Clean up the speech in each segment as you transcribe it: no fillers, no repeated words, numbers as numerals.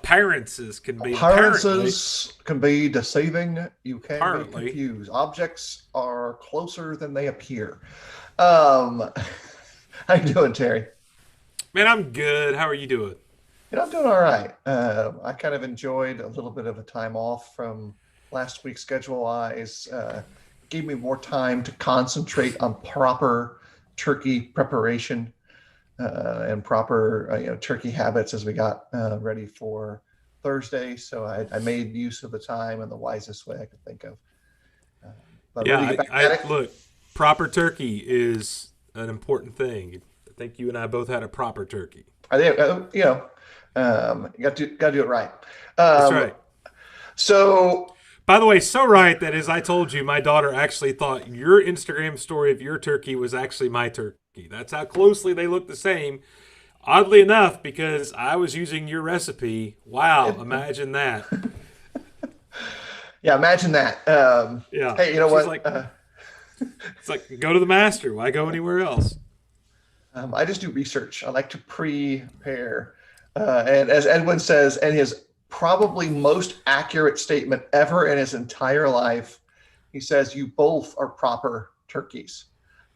appearances can be Appearances can be deceiving. You can be apparently. confused. Objects are closer than they appear. Um, how you doing, Terry? Man, I'm good. How are you doing? I'm doing all right. I kind of enjoyed a little bit of a time off from last week's schedule wise. Gave me more time to concentrate on proper turkey preparation and proper turkey habits as we got ready for Thursday. So I made use of the time in the wisest way I could think of. Um, but Yeah, ready to get back at I it. look, proper turkey is an important thing. I think you and I both had a proper turkey. I think you got to do it right. That's Um, right. so By the way, so right that as I told you, my daughter actually thought your Instagram story of your turkey was actually my turkey. That's how closely they look the same. Oddly enough, because I was using your recipe. Wow, it, imagine that. yeah, imagine that. Yeah. Hey, you know She's what? like, it's like, go to the master. Why go anywhere else? I just do research. I like to prepare. And as Edwin says, and his probably most accurate statement ever in his entire life, he says, "You both are proper turkeys."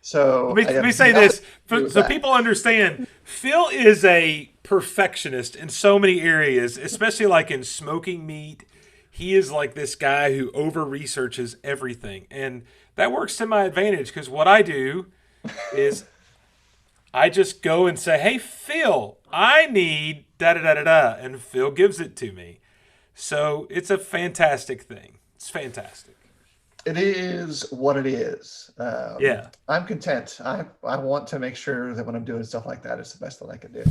So I Let me have say nothing this to do with so that. people understand. Phil is a perfectionist in so many areas, especially like in smoking meat. He is like this guy who over researches everything. And that works to my advantage because what I do is I just go and say, "Hey, Phil, I need da da da da da," and Phil gives it to me. So it's a fantastic thing. It's fantastic. It is what it is. Yeah. I'm content. I want to make sure that when I'm doing stuff like that, it's the best that I can do.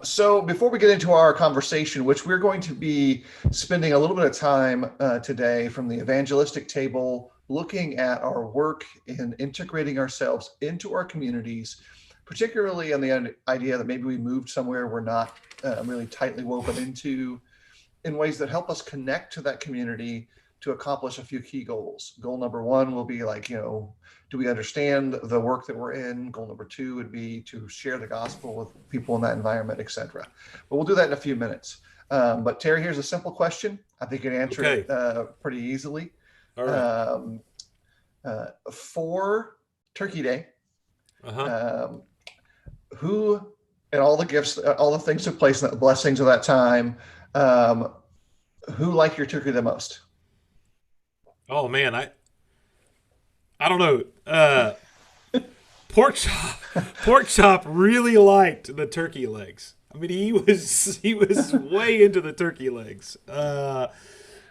So before we get into our conversation, which we're going to be spending a little bit of time today from the evangelistic table, looking at our work in integrating ourselves into our communities, particularly on the idea that maybe we moved somewhere we're not really tightly woven into, in ways that help us connect to that community to accomplish a few key goals. Goal number one will be like, do we understand the work that we're in? Goal number two would be to share the gospel with people in that environment, etc. But we'll do that in a few minutes. But Terry, here's a simple question. I think you can answer Okay. it pretty easily. All right. Um, for Turkey Day, Uh huh. um, who and all the gifts, all the things took place, and the blessings of that time, um, who liked your turkey the most? Oh man, I don't know. Pork chop, pork chop really liked the turkey legs. I mean, he was way into the turkey legs.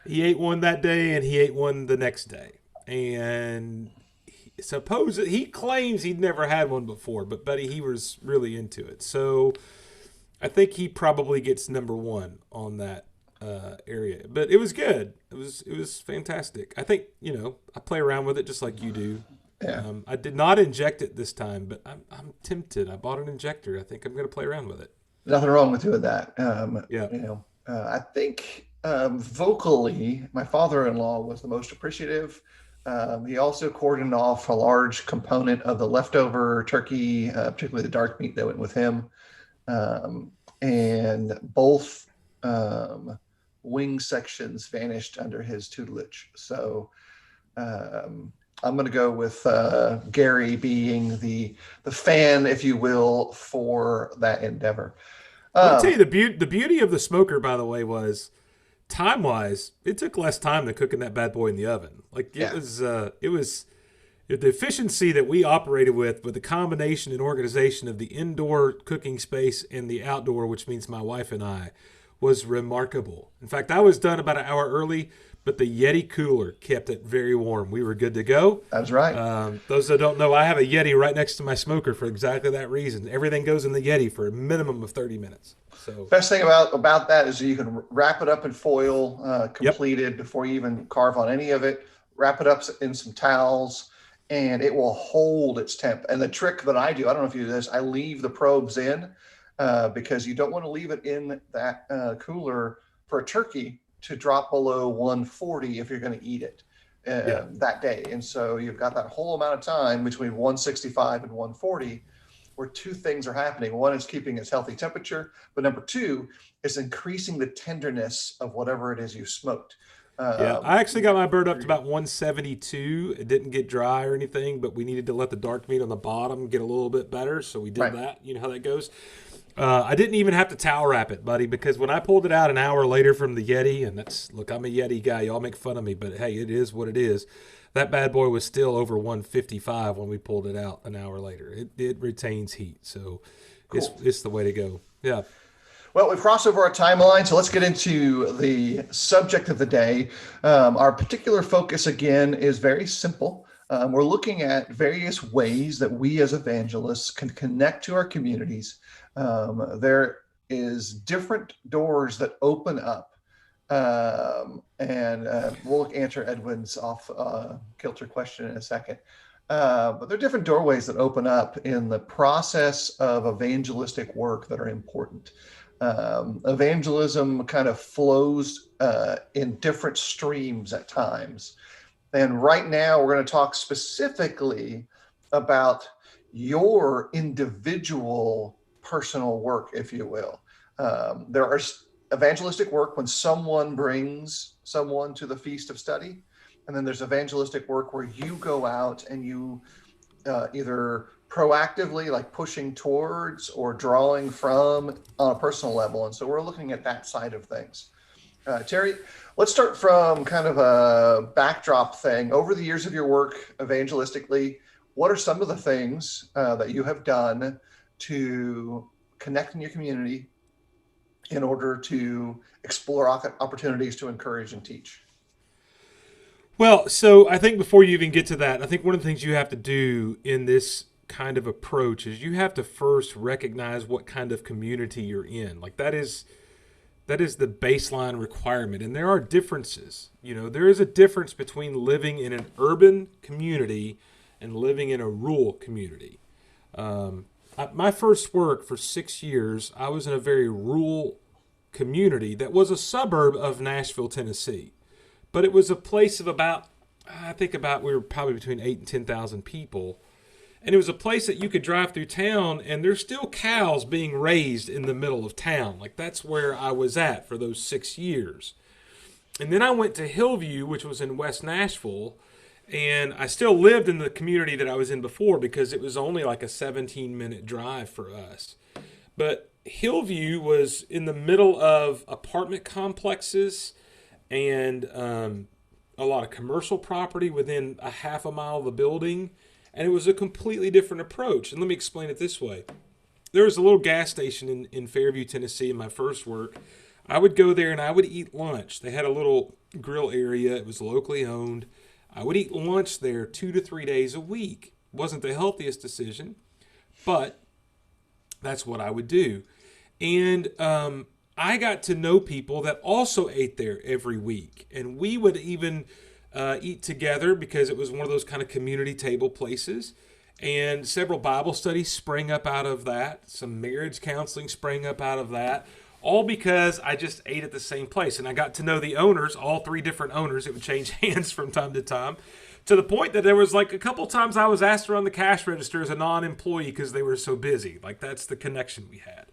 He ate one that day, and he ate one the next day. And he claims he'd never had one before, but buddy, he was really into it. So I think he probably gets number one on that area. But it was good. It was fantastic. I think I play around with it just like you do. Yeah. I did not inject it this time, but I'm tempted. I bought an injector. I think I'm going to play around with it. Nothing wrong with doing that. Yeah. I think vocally, my father-in-law was the most appreciative. He also cordoned off a large component of the leftover turkey, particularly the dark meat that went with him. And both wing sections vanished under his tutelage. So I'm going to go with Gary being the fan, if you will, for that endeavor. Let me tell Um, you the beauty of the smoker, by the way, was time wise. It took less time than cooking that bad boy in the oven. Like yeah, it was the efficiency that we operated with the combination and organization of the indoor cooking space and the outdoor, which means my wife and I, was remarkable. In fact, I was done about an hour early, but the Yeti cooler kept it very warm. We were good to go. that's right. Those that don't know, I have a Yeti right next to my smoker for exactly that reason. Everything goes in the Yeti for a minimum of 30 minutes. So, Best thing about that is you can wrap it up in foil, yep, completed before you even carve on any of it. Wrap it up in some towels, and it will hold its temp. And the trick that I do, I don't know if you do this, I leave the probes in because you don't want to leave it in that cooler for a turkey to drop below 140 if you're going to eat it yeah, that day. And so you've got that whole amount of time between 165 and 140 where two things are happening. One is keeping its healthy temperature, but number two is increasing the tenderness of whatever it is you smoked. Yeah, I actually got my bird up to Through- about 172. It didn't get dry or anything, but we needed to let the dark meat on the bottom get a little bit better, so we did Right. that. You know how that goes. I didn't even have to towel wrap it, buddy, because when I pulled it out an hour later from the Yeti, and look, I'm a Yeti guy. Y'all make fun of me, but hey, it is what it is. That bad boy was still over 155 when we pulled it out an hour later. It retains heat, so Cool. it's the way to go. Yeah. Well, we've crossed over our timeline, so let's get into the subject of the day. Our particular focus, again, is very simple. We're looking at various ways that we as evangelists can connect to our communities. There is different doors that open up. And we'll answer Edwin's off kilter question in a second. But there are different doorways that open up in the process of evangelistic work that are important. Evangelism kind of flows in different streams at times. And right now, we're going to talk specifically about your individual personal work, if you will. There are evangelistic work when someone brings someone to the feast of study. And then there's evangelistic work where you go out and you either proactively, like pushing towards or drawing from on a personal level. And so we're looking at that side of things. Terry, let's start from kind of a backdrop thing. Over the years of your work evangelistically, what are some of the things that you have done to connect in your community in order to explore opportunities to encourage and teach? Well, so I think before you even get to that, I think one of the things you have to do in this kind of approach is you have to first recognize what kind of community you're in. Like that is the baseline requirement, and there are differences. You know, there is a difference between living in an urban community and living in a rural community. My first work for 6 years, I was in a very rural community that was a suburb of Nashville, Tennessee. But it was a place of we were probably between 8 and 10,000 people. And it was a place that you could drive through town and there's still cows being raised in the middle of town. Like that's where I was at for those 6 years. And then I went to Hillview, which was in West Nashville. And I still lived in the community that I was in before because it was only like a 17-minute drive for us. But Hillview was in the middle of apartment complexes and a lot of commercial property within a half a mile of the building. And it was a completely different approach. And let me explain it this way. There was a little gas station in Fairview, Tennessee in my first work. I would go there and I would eat lunch. They had a little grill area. It was locally owned. I would eat lunch there 2 to 3 days a week. Wasn't the healthiest decision, but that's what I would do. And I got to know people that also ate there every week. And we would even eat together because it was one of those kind of community table places. And several Bible studies sprang up out of that. Some marriage counseling sprang up out of that. All because I just ate at the same place. And I got to know the owners, all 3 different owners. It would change hands from time to time. To the point that there was like a couple times I was asked to run the cash register as a non-employee because they were so busy. Like that's the connection we had.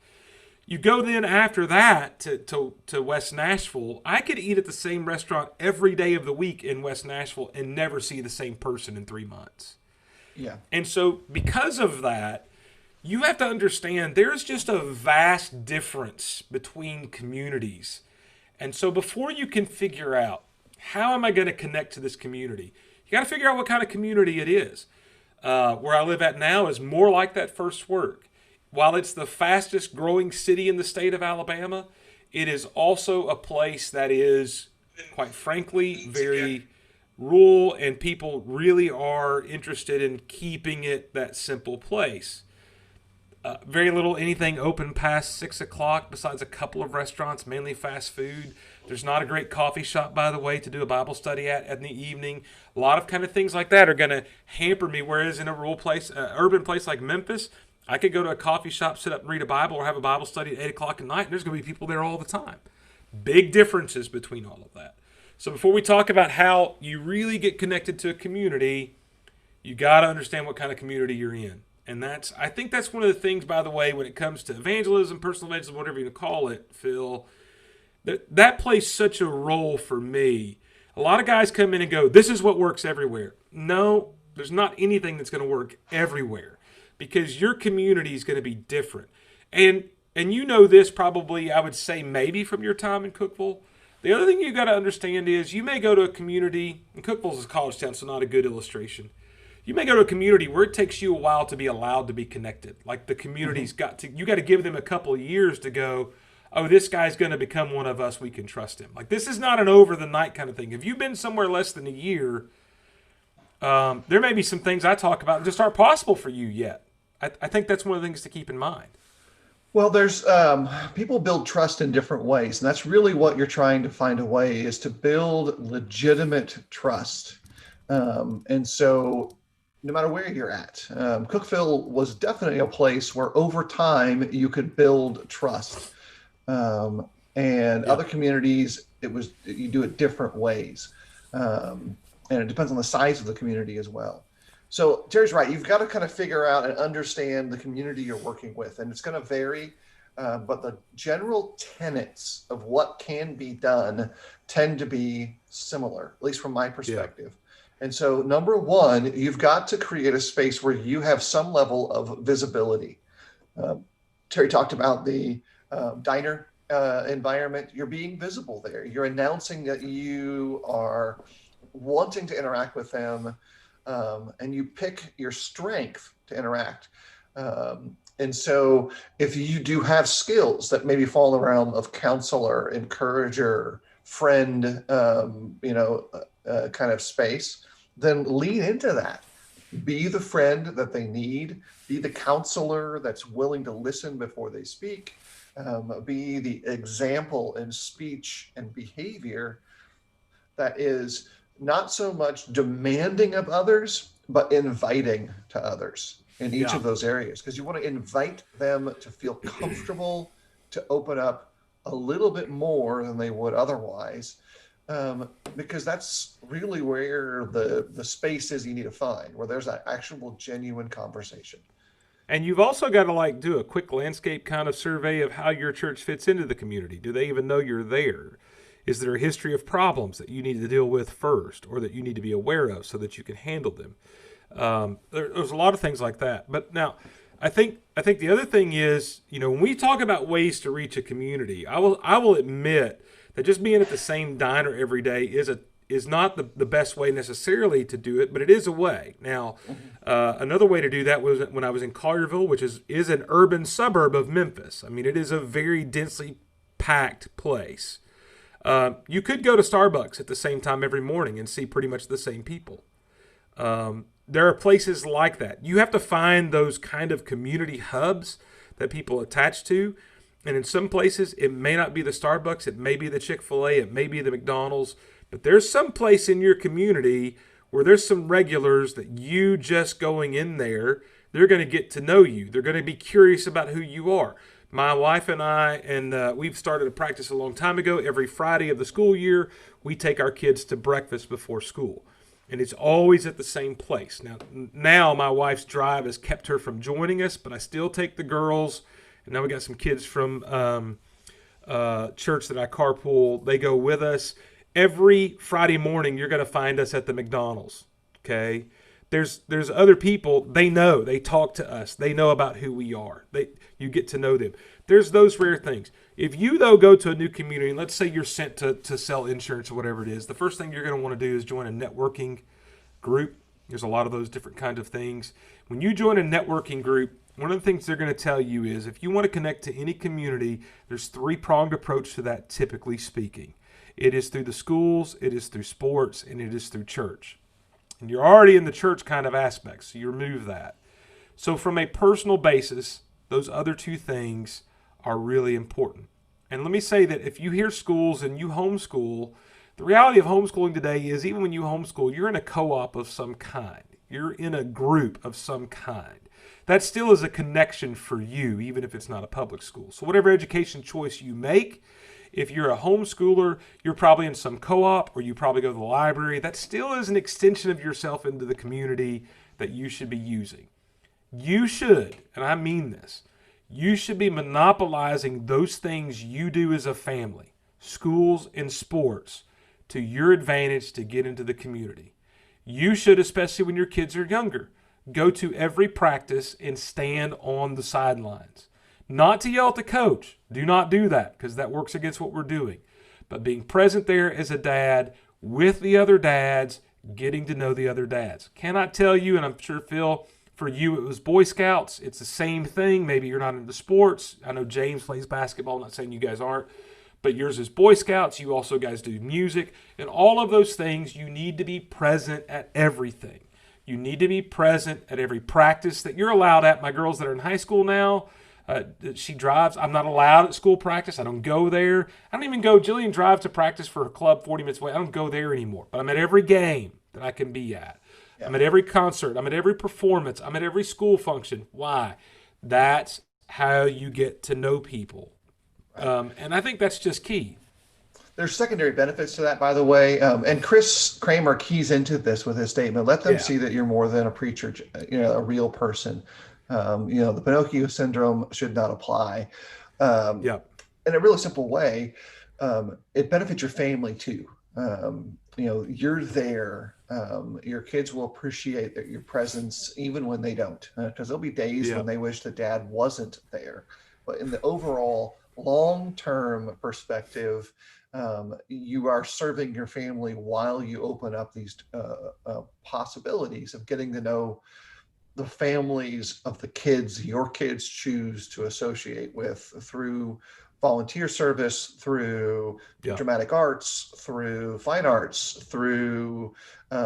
You go then after that to West Nashville. I could eat at the same restaurant every day of the week in West Nashville and never see the same person in 3 months. Yeah. And so because of that, you have to understand there's just a vast difference between communities. And so before you can figure out how am I going to connect to this community, you got to figure out what kind of community it is. Where I live at now is more like that first work. While it's the fastest growing city in the state of Alabama, it is also a place that is, quite frankly, very rural, and people really are interested in keeping it that simple place. Very little anything open past 6 o'clock besides a couple of restaurants, mainly fast food. There's not a great coffee shop, by the way, to do a Bible study at in the evening. A lot of kind of things like that are going to hamper me, whereas in a rural place, urban place like Memphis, I could go to a coffee shop, sit up and read a Bible or have a Bible study at 8 o'clock at night, and there's going to be people there all the time. Big differences between all of that. So before we talk about how you really get connected to a community, you got to understand what kind of community you're in. And I think that's one of the things, by the way, when it comes to evangelism, personal evangelism, whatever you call it, Phil, that plays such a role for me. A lot of guys come in and go, this is what works everywhere. No, there's not anything that's going to work everywhere, because your community is going to be different. And you know this probably, I would say maybe from your time in Cookeville. The other thing you got to understand is you may go to a community, and Cookeville's a college town, so not a good illustration. You may go to a community where it takes you a while to be allowed to be connected. Like the community's you got to give them a couple of years to go, oh, this guy's going to become one of us. We can trust him. Like, this is not an over the night kind of thing. If you've been somewhere less than a year, there may be some things I talk about that just aren't possible for you yet. I think that's one of the things to keep in mind. Well, there's people build trust in different ways, and that's really what you're trying to find a way, is to build legitimate trust. And so no matter where you're at, Cookeville was definitely a place where over time you could build trust. And other communities, you do it different ways. And it depends on the size of the community as well. So Terry's right. You've got to kind of figure out and understand the community you're working with, and it's going to vary. But the general tenets of what can be done tend to be similar, at least from my perspective. Yeah. And so number one, you've got to create a space where you have some level of visibility. Terry talked about the diner environment. You're being visible there. You're announcing that you are wanting to interact with them. And you pick your strength to interact. And so if you do have skills that maybe fall in the realm of counselor, encourager, friend, kind of space, then lean into that. Be the friend that they need. Be the counselor that's willing to listen before they speak. Be the example in speech and behavior that is not so much demanding of others, but inviting to others in each of those areas, because you want to invite them to feel comfortable, to open up a little bit more than they would otherwise, because that's really where the space is you need to find, where there's an actual genuine conversation. And you've also got to do a quick landscape kind of survey of how your church fits into the community. Do they even know you're there? Is there a history of problems that you need to deal with first, or that you need to be aware of so that you can handle them? There's a lot of things like that. But now, I think the other thing is, when we talk about ways to reach a community, I will admit that just being at the same diner every day is not the best way necessarily to do it, but it is a way. Now, another way to do that was when I was in Collierville, which is an urban suburb of Memphis. I mean, it is a very densely packed place. You could go to Starbucks at the same time every morning and see pretty much the same people. There are places like that. You have to find those kind of community hubs that people attach to. And in some places, it may not be the Starbucks. It may be the Chick-fil-A. It may be the McDonald's. But there's some place in your community where there's some regulars that you just going in there, they're going to get to know you. They're going to be curious about who you are. My wife and I, we've started a practice a long time ago. Every Friday of the school year, we take our kids to breakfast before school. And it's always at the same place. Now my wife's drive has kept her from joining us, but I still take the girls. And now we got some kids from church that I carpool. They go with us. Every Friday morning, you're going to find us at the McDonald's, okay? There's other people, they know, they talk to us. They know about who we are. You get to know them. There's those rare things. If you, though, go to a new community, and let's say you're sent to sell insurance or whatever it is, the first thing you're going to want to do is join a networking group. There's a lot of those different kinds of things. When you join a networking group, one of the things they're going to tell you is if you want to connect to any community, there's three-pronged approach to that, typically speaking. It is through the schools, it is through sports, and it is through church. And you're already in the church kind of aspect, so you remove that. So from a personal basis, those other two things are really important. And let me say that if you hear schools and you homeschool, the reality of homeschooling today is even when you homeschool, you're in a co-op of some kind. You're in a group of some kind. That still is a connection for you, even if it's not a public school. So whatever education choice you make, if you're a homeschooler, you're probably in some co-op or you probably go to the library. That still is an extension of yourself into the community that you should be using. You should, and I mean this, you should be monopolizing those things you do as a family, schools and sports, to your advantage to get into the community. You should, especially when your kids are younger, go to every practice and stand on the sidelines. Not to yell at the coach. Do not do that, because that works against what we're doing. But being present there as a dad with the other dads, getting to know the other dads. Cannot tell you, and I'm sure, Phil, for you it was Boy Scouts. It's the same thing. Maybe you're not into sports. I know James plays basketball. I'm not saying you guys aren't. But yours is Boy Scouts. You also guys do music. And all of those things, you need to be present at everything. You need to be present at every practice that you're allowed at. My girls that are in high school now, she drives. I'm not allowed at school practice. I don't go there. I don't even go. Jillian drives to practice for her club 40 minutes away. I don't go there anymore. But I'm at every game that I can be at. Yeah. I'm at every concert. I'm at every performance. I'm at every school function. Why? That's how you get to know people. Right. And I think that's just key. There's secondary benefits to that, by the way. And Chris Kramer keys into this with his statement. Let them see that you're more than a preacher, a real person. The Pinocchio syndrome should not apply. In a really simple way, it benefits your family too. You're there. Your kids will appreciate your presence even when they don't, because there'll be days when they wish that dad wasn't there. But in the overall long-term perspective, you are serving your family while you open up these possibilities of getting to know the families of the kids your kids choose to associate with through volunteer service, through dramatic arts, through fine arts, through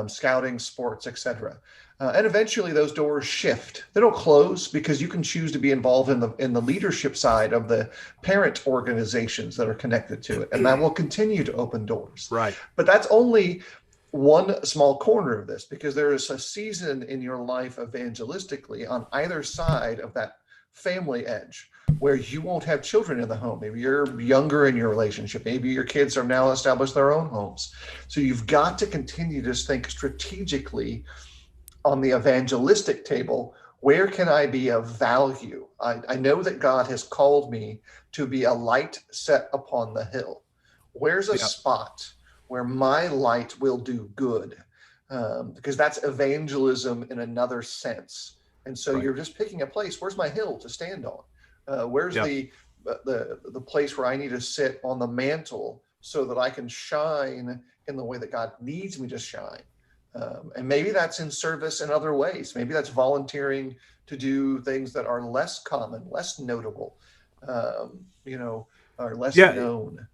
scouting, sports, etc. And eventually those doors shift. They don't close, because you can choose to be involved in the leadership side of the parent organizations that are connected to it. And that will continue to open doors. Right. But that's only one small corner of this, because there is a season in your life evangelistically on either side of that family edge where you won't have children in the home. Maybe you're younger in your relationship. Maybe your kids have now established their own homes. So you've got to continue to think strategically on the evangelistic table. Where can I be of value? I know that God has called me to be a light set upon the hill. Where's a spot where my light will do good? Because that's evangelism in another sense. And so you're just picking a place. Where's my hill to stand on? Where's the place where I need to sit on the mantle so that I can shine in the way that God needs me to shine? And maybe that's in service in other ways. Maybe that's volunteering to do things that are less common, less notable, or less known.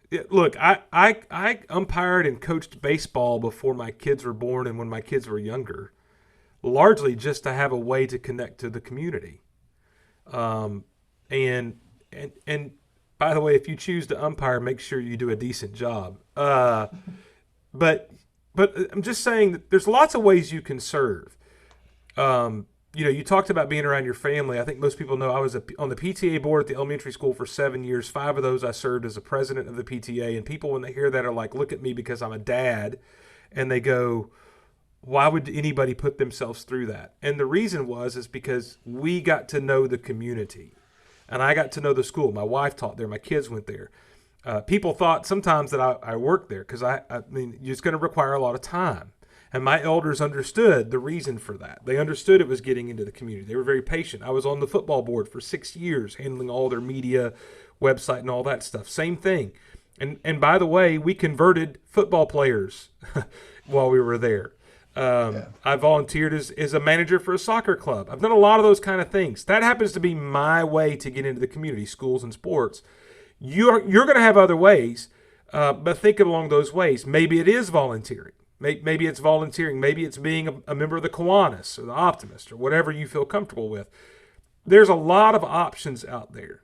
Yeah, look, I umpired and coached baseball before my kids were born and when my kids were younger, largely just to have a way to connect to the community. And by the way, if you choose to umpire, make sure you do a decent job. But I'm just saying that there's lots of ways you can serve. You talked about being around your family. I think most people know I was on the PTA board at the elementary school for 7 years. 5 of those I served as a president of the PTA. And people, when they hear that, are like, look at me because I'm a dad. And they go, why would anybody put themselves through that? And the reason is because we got to know the community. And I got to know the school. My wife taught there. My kids went there. People thought sometimes that I worked there because I mean, it's going to require a lot of time. And my elders understood the reason for that. They understood it was getting into the community. They were very patient. I was on the football board for 6 years, handling all their media, website, and all that stuff. Same thing. And by the way, we converted football players while we were there. I volunteered as a manager for a soccer club. I've done a lot of those kind of things. That happens to be my way to get into the community, schools and sports. You're going to have other ways, but think along those ways. Maybe it is volunteering. Maybe it's volunteering. Maybe it's being a member of the Kiwanis or the Optimist or whatever you feel comfortable with. There's a lot of options out there.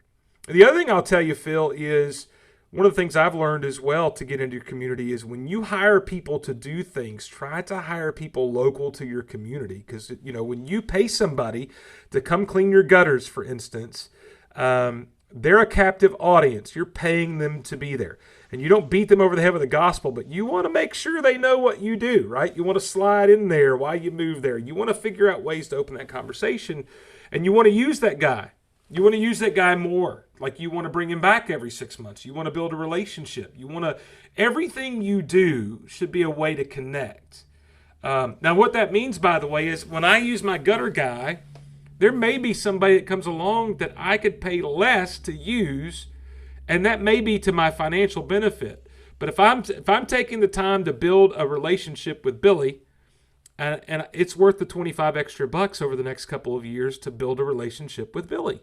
The other thing I'll tell you, Phil, is one of the things I've learned as well to get into your community is when you hire people to do things, try to hire people local to your community. Because, when you pay somebody to come clean your gutters, for instance, they're a captive audience. You're paying them to be there. And you don't beat them over the head with the gospel, but you want to make sure they know what you do, right? You want to slide in there while you move there. You want to figure out ways to open that conversation, and you want to use that guy. You want to use that guy more. Like, you want to bring him back every 6 months. You want to build a relationship. Everything you do should be a way to connect. Now, what that means, by the way, is when I use my gutter guy, there may be somebody that comes along that I could pay less to use, and that may be to my financial benefit. But if I'm taking the time to build a relationship with Billy, and it's worth the 25 extra bucks over the next couple of years to build a relationship with Billy.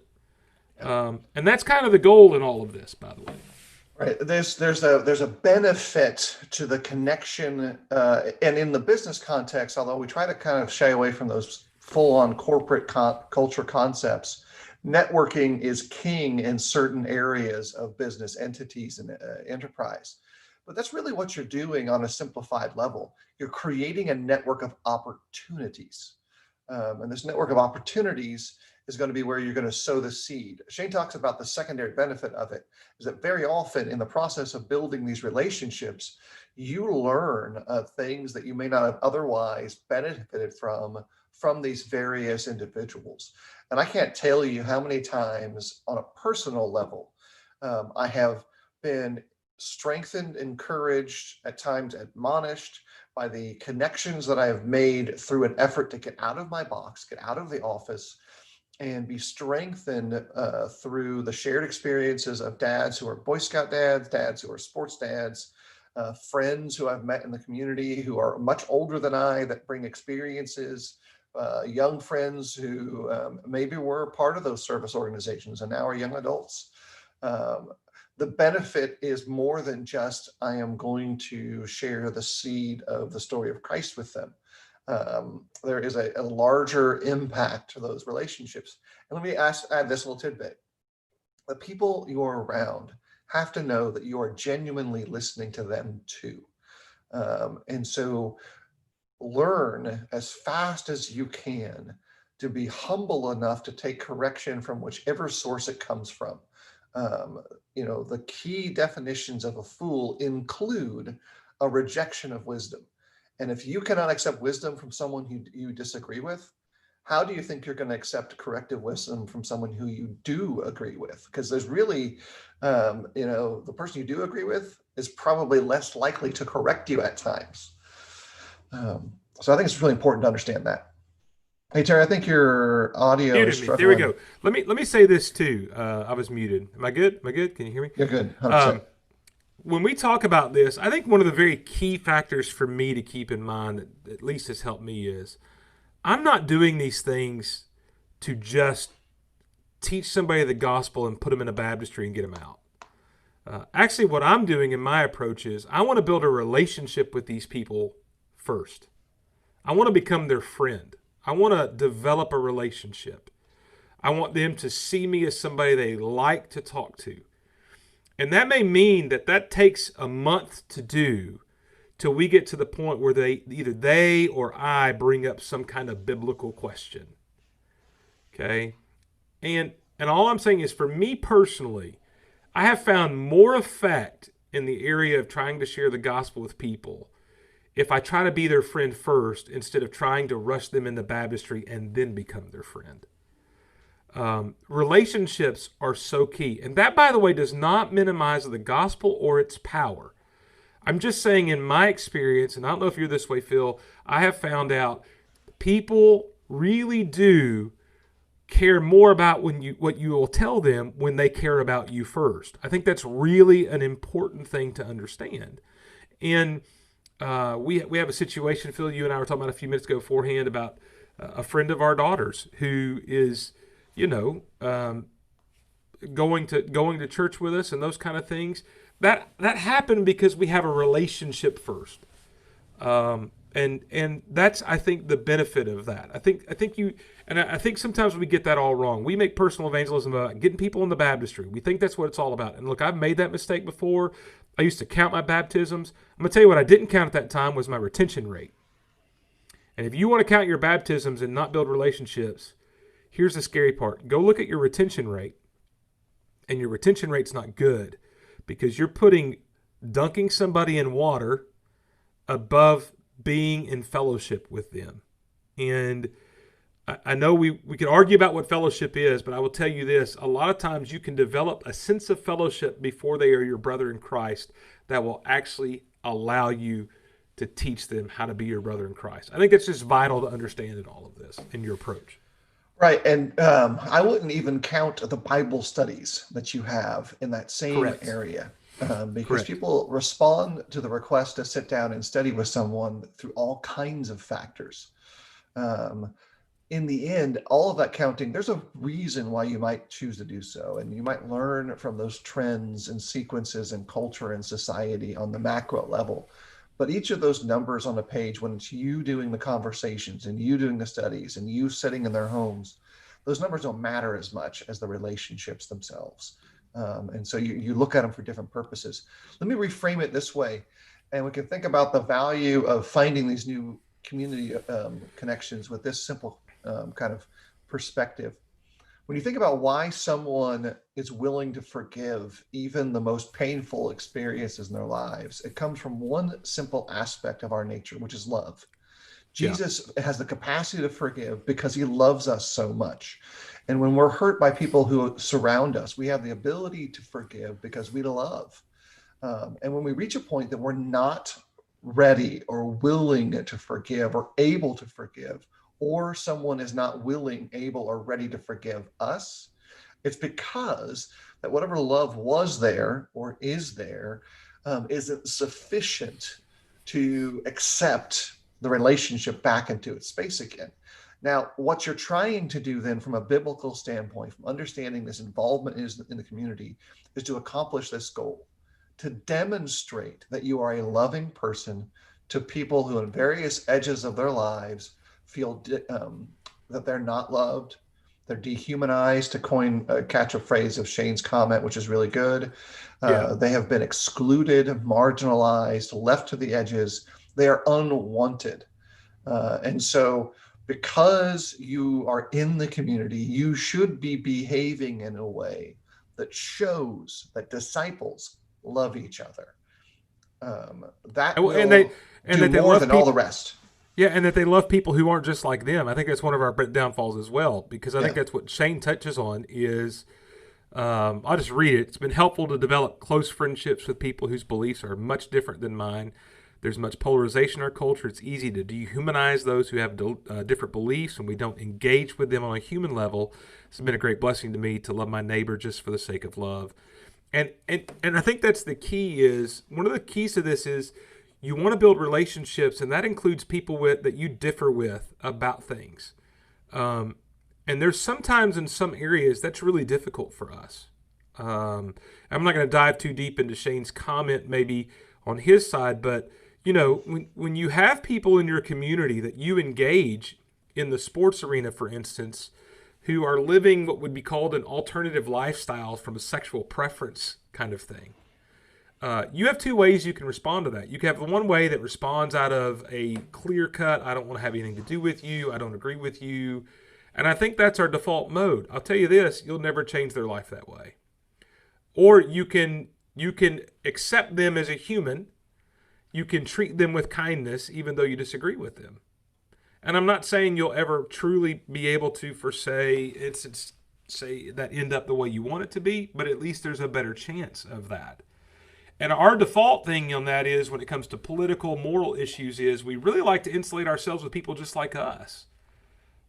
And that's kind of the goal in all of this, by the way. Right. There's a benefit to the connection, and in the business context, although we try to kind of shy away from those full-on corporate culture concepts, networking is king in certain areas of business entities and enterprise. But that's really what you're doing on a simplified level. You're creating a network of opportunities. And this network of opportunities is going to be where you're going to sow the seed. Shane talks about the secondary benefit of it, is that very often in the process of building these relationships, you learn things that you may not have otherwise benefited from these various individuals. And I can't tell you how many times on a personal level, I have been strengthened, encouraged, at times admonished by the connections that I have made through an effort to get out of my box, get out of the office, and be strengthened through the shared experiences of dads who are Boy Scout dads, dads who are sports dads, friends who I've met in the community who are much older than I that bring experiences, young friends who maybe were part of those service organizations and now are young adults. The benefit is more than just I am going to share the seed of the story of Christ with them. There is a larger impact to those relationships. And let me add this little tidbit. The people you're around have to know that you are genuinely listening to them too. And so learn as fast as you can to be humble enough to take correction from whichever source it comes from. The key definitions of a fool include a rejection of wisdom. And if you cannot accept wisdom from someone who you disagree with, how do you think you're going to accept corrective wisdom from someone who you do agree with? Because there's really, the person you do agree with is probably less likely to correct you at times. So I think it's really important to understand that. Hey, Terry, I think your audio is struggling. There we go. Let me say this too. I was muted. Am I good? Can you hear me? You're good. 100%. When we talk about this, I think one of the very key factors for me to keep in mind that at least has helped me is I'm not doing these things to just teach somebody the gospel and put them in a baptistry and get them out. Actually, what I'm doing in my approach is I want to build a relationship with these people first. I want to become their friend. I want to develop a relationship. I want them to see me as somebody they like to talk to. And that may mean that takes a month to do till we get to the point where either they or I bring up some kind of biblical question. Okay? And all I'm saying is, for me personally, I have found more effect in the area of trying to share the gospel with people if I try to be their friend first instead of trying to rush them into baptistry and then become their friend. Relationships are so key. And that, by the way, does not minimize the gospel or its power. I'm just saying, in my experience, and I don't know if you're this way, Phil, I have found out people really do care more about what you will tell them when they care about you first. I think that's really an important thing to understand. And we have a situation, Phil, you and I were talking about a few minutes ago beforehand about a friend of our daughter's who is, going to church with us and those kind of things. That happened because we have a relationship first. And that's, I think, the benefit of that. I think sometimes we get that all wrong. We make personal evangelism about getting people in the baptistry. We think that's what it's all about. And look, I've made that mistake before. I used to count my baptisms. I'm going to tell you what I didn't count at that time was my retention rate. And if you want to count your baptisms and not build relationships, here's the scary part. Go look at your retention rate. And your retention rate's not good because you're putting dunking somebody in water above being in fellowship with them. And I know we can argue about what fellowship is, but I will tell you this: a lot of times you can develop a sense of fellowship before they are your brother in Christ that will actually allow you to teach them how to be your brother in Christ. I think it's just vital to understand in all of this in your approach. Right. And I wouldn't even count the Bible studies that you have in that same Correct. area, because Correct. people respond to the request to sit down and study with someone through all kinds of factors. Um, in the end, all of that counting, there's a reason why you might choose to do so. And you might learn from those trends and sequences and culture and society on the macro level. But each of those numbers on a page, when it's you doing the conversations and you doing the studies and you sitting in their homes, those numbers don't matter as much as the relationships themselves. And so you look at them for different purposes. Let me reframe it this way. And we can think about the value of finding these new community connections with this simple kind of perspective. When you think about why someone is willing to forgive even the most painful experiences in their lives, it comes from one simple aspect of our nature, which is love. Yeah. Jesus has the capacity to forgive because he loves us so much. And when we're hurt by people who surround us, we have the ability to forgive because we love. And when we reach a point that we're not ready or willing to forgive or able to forgive, or someone is not willing, able, or ready to forgive us, it's because that whatever love was there or is there isn't sufficient to accept the relationship back into its space again. Now, what you're trying to do then from a biblical standpoint, from understanding this involvement in the community, is to accomplish this goal, to demonstrate that you are a loving person to people who in various edges of their lives feel that they're not loved, they're dehumanized, to catch a phrase of Shane's comment, which is really good. Yeah. They have been excluded, marginalized, left to the edges. They are unwanted. And so because you are in the community, you should be behaving in a way that shows that disciples love each other. That And they will and do that they more love than all people. the rest. Yeah, and that they love people who aren't just like them. I think that's one of our downfalls as well, because I think Yeah. that's what Shane touches on is I'll just read it. It's been helpful to develop close friendships with people whose beliefs are much different than mine. There's much polarization in our culture. It's easy to dehumanize those who have different beliefs, and we don't engage with them on a human level. It's been a great blessing to me to love my neighbor just for the sake of love. And I think that's the key. Is one of the keys to this is you want to build relationships, and that includes people that you differ with about things. Um, and there's sometimes in some areas that's really difficult for us. I'm not going to dive too deep into Shane's comment maybe on his side, but when you have people in your community that you engage in the sports arena, for instance, who are living what would be called an alternative lifestyle from a sexual preference kind of thing. You have two ways you can respond to that. You can have the one way that responds out of a clear cut, I don't want to have anything to do with you, I don't agree with you. And I think that's our default mode. I'll tell you this, you'll never change their life that way. Or you can accept them as a human. You can treat them with kindness even though you disagree with them. And I'm not saying you'll ever truly be able to, for say that end up the way you want it to be, but at least there's a better chance of that. And our default thing on that is when it comes to political, moral issues is we really like to insulate ourselves with people just like us.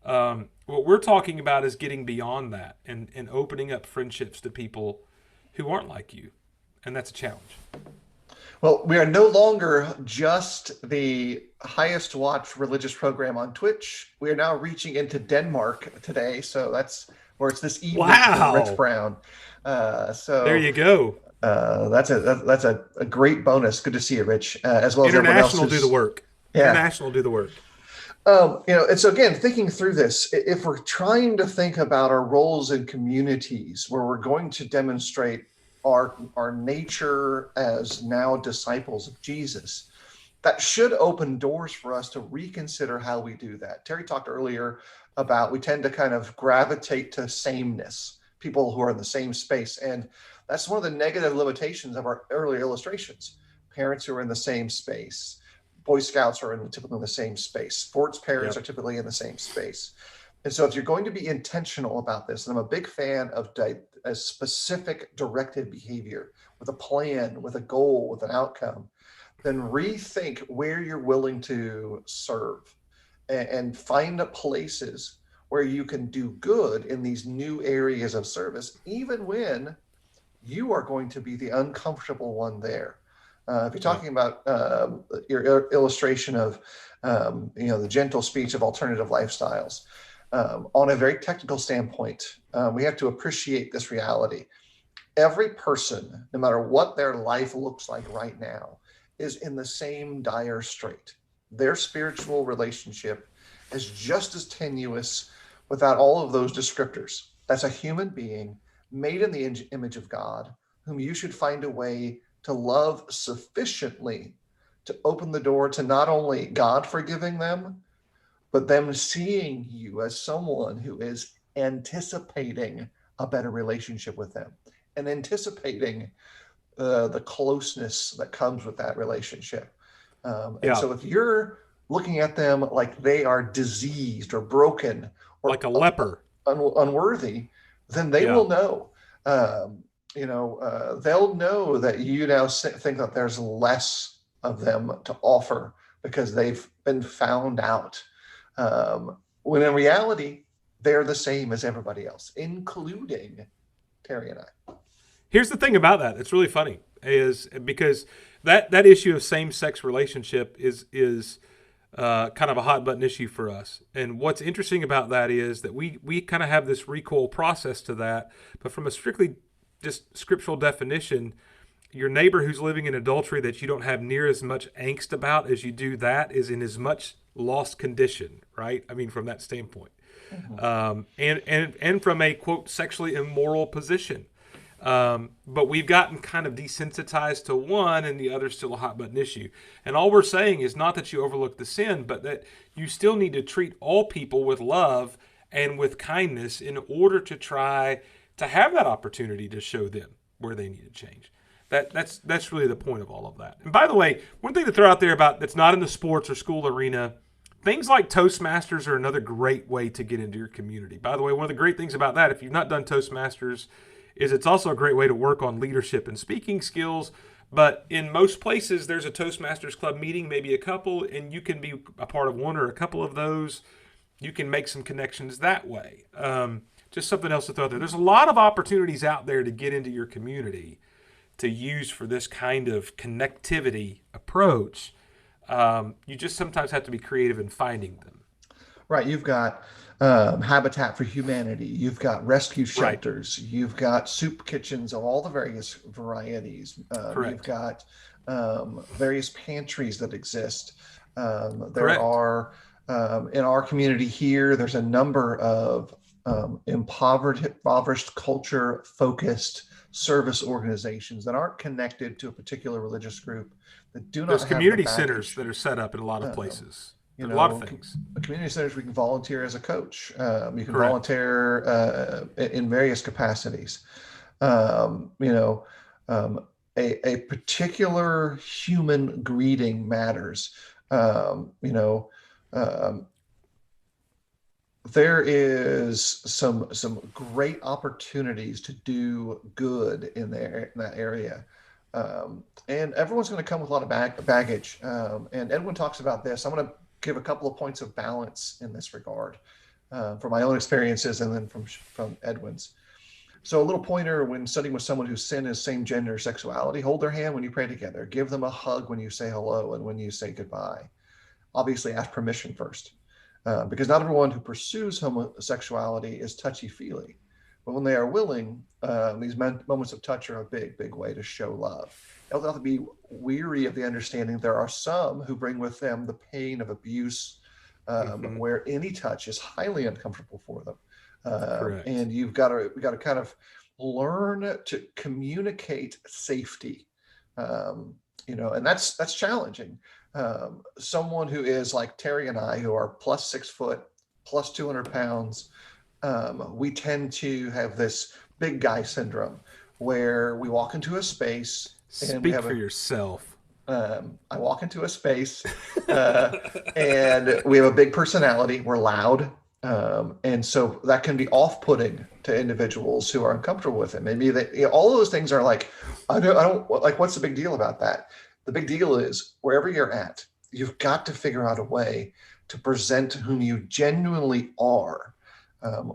What we're talking about is getting beyond that and opening up friendships to people who aren't like you. And that's a challenge. Well, we are no longer just the highest watched religious program on Twitch. We are now reaching into Denmark today. So that's where it's this evening for Rich Wow. Brown. There So you go. that's a great bonus. Good to see you, Rich, as well as everyone else International do the who's, work. yeah. International do the work. And so again, thinking through this, if we're trying to think about our roles in communities where we're going to demonstrate our nature as now disciples of Jesus, that should open doors for us to reconsider how we do that. Terry talked earlier about we tend to kind of gravitate to sameness, people who are in the same space. And that's one of the negative limitations of our earlier illustrations. parents who are in the same space. Boy Scouts are typically in the same space. Sports parents are Yep. typically in the same space. And so if you're going to be intentional about this, and I'm a big fan of a specific directed behavior with a plan, with a goal, with an outcome, then rethink where you're willing to serve and find places where you can do good in these new areas of service, even when you are going to be the uncomfortable one there. If you're Yeah. talking about your illustration of, the gentle speech of alternative lifestyles, on a very technical standpoint, we have to appreciate this reality. Every person, no matter what their life looks like right now, is in the same dire strait. Their spiritual relationship is just as tenuous without all of those descriptors. That's a human being made in the image of God, whom you should find a way to love sufficiently to open the door to not only God forgiving them, but them seeing you as someone who is anticipating a better relationship with them and anticipating the closeness that comes with that relationship. And Yeah. so if you're looking at them like they are diseased or broken or Like a leper. unworthy, then they Yeah. will know. Um, they'll know that you now think that there's less of them to offer because they've been found out. When in reality, they're the same as everybody else, including Terry and I. Here's the thing about that. It's really funny is because that issue of same sex relationship is kind of a hot button issue for us. And what's interesting about that is that we kind of have this recoil process to that, but from a strictly just scriptural definition, your neighbor who's living in adultery that you don't have near as much angst about as you do that is in as much lost condition, right? I mean, from that standpoint, Mm-hmm. and from a quote sexually immoral position. But we've gotten kind of desensitized to one and the other's still a hot button issue. And all we're saying is not that you overlook the sin, but that you still need to treat all people with love and with kindness in order to try to have that opportunity to show them where they need to change. That's really the point of all of that. And by the way, one thing to throw out there about that's not in the sports or school arena, things like Toastmasters are another great way to get into your community. By the way, one of the great things about that, if you've not done Toastmasters, is it's also a great way to work on leadership and speaking skills. But in most places, there's a Toastmasters Club meeting, maybe a couple, and you can be a part of one or a couple of those. You can make some connections that way. Just something else to throw out there. There's a lot of opportunities out there to get into your community to use for this kind of connectivity approach. You just sometimes have to be creative in finding them. Right. You've got Habitat for Humanity. You've got rescue Right. shelters. You've got soup kitchens of all the various varieties. You've Correct. got various pantries that exist. There Correct. are, in our community here, there's a number of impoverished culture focused service organizations that aren't connected to a particular religious group, that do not There's have the community centers baggage. that are set up in a lot of Um, places. you There's a lot of know, things. community centers, we can volunteer as a coach. You can Correct. volunteer in various capacities. Um, you know, a particular human greeting matters. Um, you know, um, there is some great opportunities to do good in that area. And everyone's going to come with a lot of baggage. And Edwin talks about this. I'm going to give a couple of points of balance in this regard, from my own experiences and then from Edwin's. So a little pointer when studying with someone whose sin is same gender sexuality: hold their hand when you pray together. Give them a hug when you say hello and when you say goodbye. Obviously, ask permission first, because not everyone who pursues homosexuality is touchy-feely. But when they are willing, these moments of touch are a big, big way to show love. You don't have to be weary of the understanding there are some who bring with them the pain of abuse, Hmm. where any touch is highly uncomfortable for them. Correct. And we got to kind of learn to communicate safety. Um, and that's challenging. Someone who is like Terry and I, who are plus 6 foot, plus 200 pounds, we tend to have this big guy syndrome where we walk into a space and we Speak have for yourself. I walk into a space, uh, and we have a big personality. We're loud, and so that can be off-putting to individuals who are uncomfortable with it. Maybe they, all those things are like, I don't like. What's the big deal about that? The big deal is wherever you're at, you've got to figure out a way to present whom you genuinely are,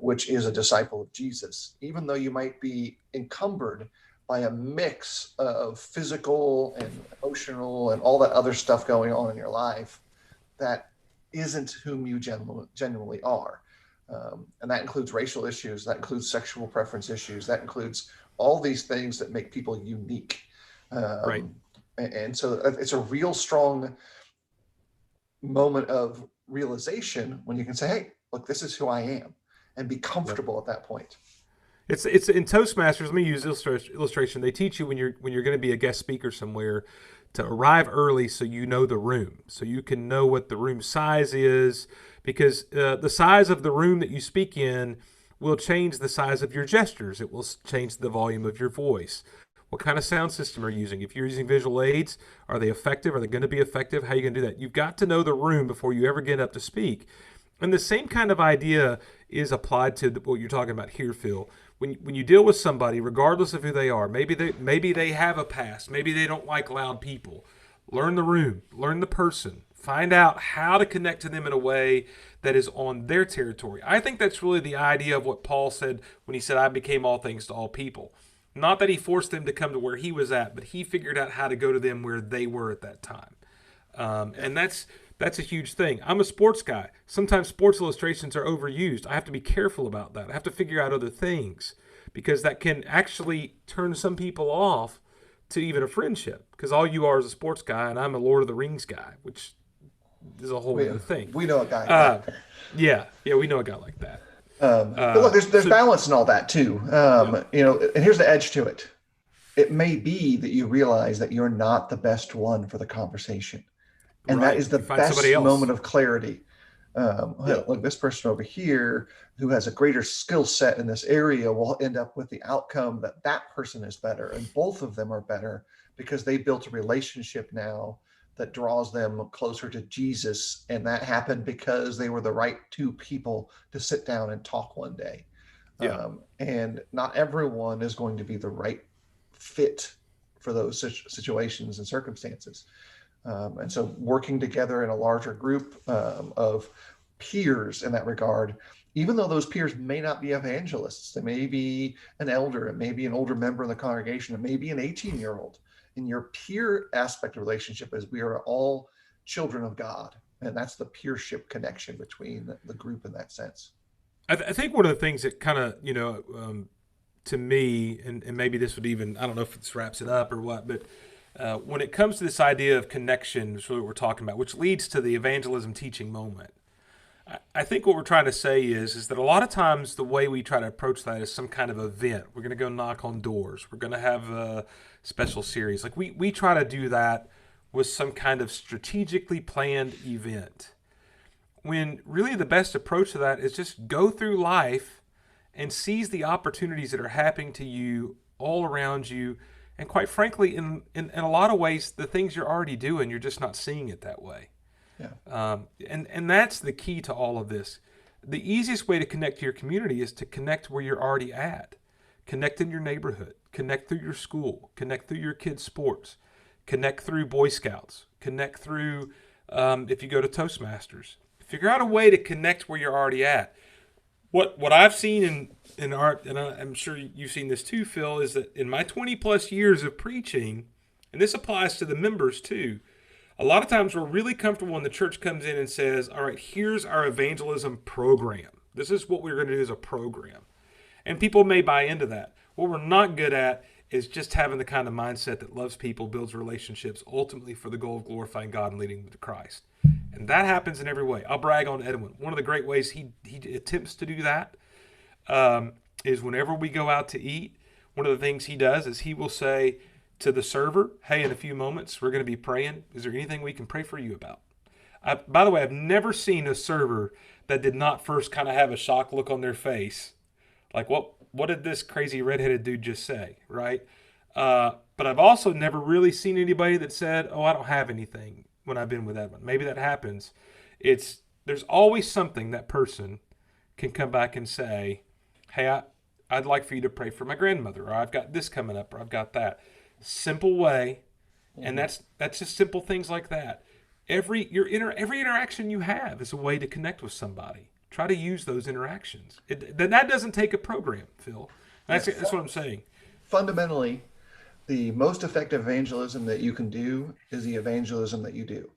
which is a disciple of Jesus, even though you might be encumbered by a mix of physical and emotional and all that other stuff going on in your life that isn't whom you genuinely are. And that includes racial issues, that includes sexual preference issues, that includes all these things that make people unique. Right. And so it's a real strong moment of realization when you can say, hey, look, this is who I am, and be Yep. comfortable at that point. It's in Toastmasters. Let me use illustration. They teach you when you're going to be a guest speaker somewhere to arrive early so you know the room, so you can know what the room size is, because the size of the room that you speak in will change the size of your gestures. It will change the volume of your voice. What kind of sound system are you using? If you're using visual aids, are they effective? Are they going to be effective? How are you going to do that? You've got to know the room before you ever get up to speak. And the same kind of idea is applied to what you're talking about here, Phil. When you deal with somebody, regardless of who they are, maybe they have a past, maybe they don't like loud people. Learn the room, learn the person, find out how to connect to them in a way that is on their territory. I think that's really the idea of what Paul said when he said, "I became all things to all people." Not that he forced them to come to where he was at, but he figured out how to go to them where they were at that time. And that's a huge thing. I'm a sports guy. Sometimes sports illustrations are overused. I have to be careful about that. I have to figure out other things because that can actually turn some people off to even a friendship. Because all you are is a sports guy, and I'm a Lord of the Rings guy, which is a whole We, other thing. we know a guy like Uh, that. yeah, we know a guy like that. But look, there's So balance in all that too. yeah, And here's the edge to it. It may be that you realize that you're not the best one for the conversation, and that right. is the You find somebody best else. moment of clarity. Yeah, Look, this person over here who has a greater skill set in this area will end up with the outcome that that person is better, and both of them are better because they built a relationship now that draws them closer to Jesus, and that happened because they were the right two people to sit down and talk one day. yeah. And not everyone is going to be the right fit for those situations and circumstances. And so working together in a larger group of peers in that regard, even though those peers may not be evangelists, they may be an elder, it may be an older member of the congregation, it may be an 18-year-old. In your peer aspect of relationship is we are all children of God. And that's the peership connection between the group in that sense. I think one of the things that kind of to me, and maybe this would even, I don't know if this wraps it up or what, but when it comes to this idea of connection, is really what we're talking about, which leads to the evangelism teaching moment. I think what we're trying to say is that a lot of times the way we try to approach that is some kind of event. We're going to go knock on doors. We're going to have a special series. Like we try to do that with some kind of strategically planned event. When really the best approach to that is just go through life and seize the opportunities that are happening to you all around you. And quite frankly, in a lot of ways, the things you're already doing, you're just not seeing it that way. Yeah. And that's the key to all of this. The easiest way to connect to your community is to connect where you're already at. Connect in your neighborhood. Connect through your school. Connect through your kids' sports. Connect through Boy Scouts. Connect through if you go to Toastmasters. Figure out a way to connect where you're already at. What I've seen in art, and I'm sure you've seen this too, Phil, is that in my 20 plus years of preaching, and this applies to the members too, a lot of times we're really comfortable when the church comes in and says, all right, here's our evangelism program. This is what we're going to do as a program. And people may buy into that. What we're not good at is just having the kind of mindset that loves people, builds relationships, ultimately for the goal of glorifying God and leading them to Christ. And that happens in every way. I'll brag on Edwin. One of the great ways he attempts to do that is whenever we go out to eat, one of the things he does is he will say to the server, hey, in a few moments, we're going to be praying. Is there anything we can pray for you about? By the way, I've never seen a server that did not first kind of have a shocked look on their face. Like, what did this crazy redheaded dude just say, right? But I've also never really seen anybody that said, "Oh, I don't have anything," when I've been with Edwin. Maybe that happens. There's always something that person can come back and say, "Hey, I'd like for you to pray for my grandmother," or "I've got this coming up," or "I've got that." Simple way, and that's just simple things like that. Every interaction you have is a way to connect with somebody. Try to use those interactions. That doesn't take a program, Phil. That's what I'm saying. Fundamentally, the most effective evangelism that you can do is the evangelism that you do.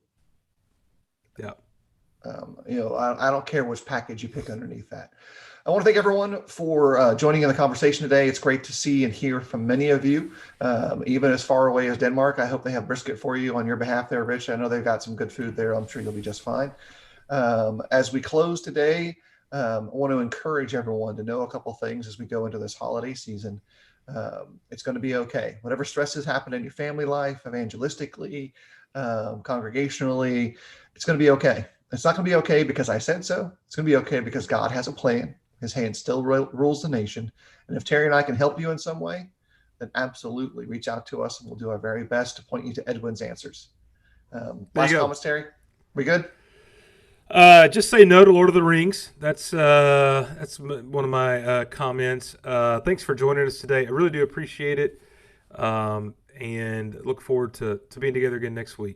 Yeah. I don't care which package you pick underneath that. I want to thank everyone for joining in the conversation today. It's great to see and hear from many of you, even as far away as Denmark. I hope they have brisket for you on your behalf there, Rich. I know they've got some good food there. I'm sure you'll be just fine. As we close today, I want to encourage everyone to know a couple things as we go into this holiday season. It's going to be okay. Whatever stresses happen in your family life, evangelistically, congregationally, it's going to be okay. It's not going to be okay because I said so. It's going to be okay because God has a plan. His hand still rules the nation. And if Terry and I can help you in some way, then absolutely reach out to us and we'll do our very best to point you to Edwin's answers. Last comments, Terry? We good? Just say no to Lord of the Rings. That's one of my comments. Thanks for joining us today. I really do appreciate it, and look forward to being together again next week.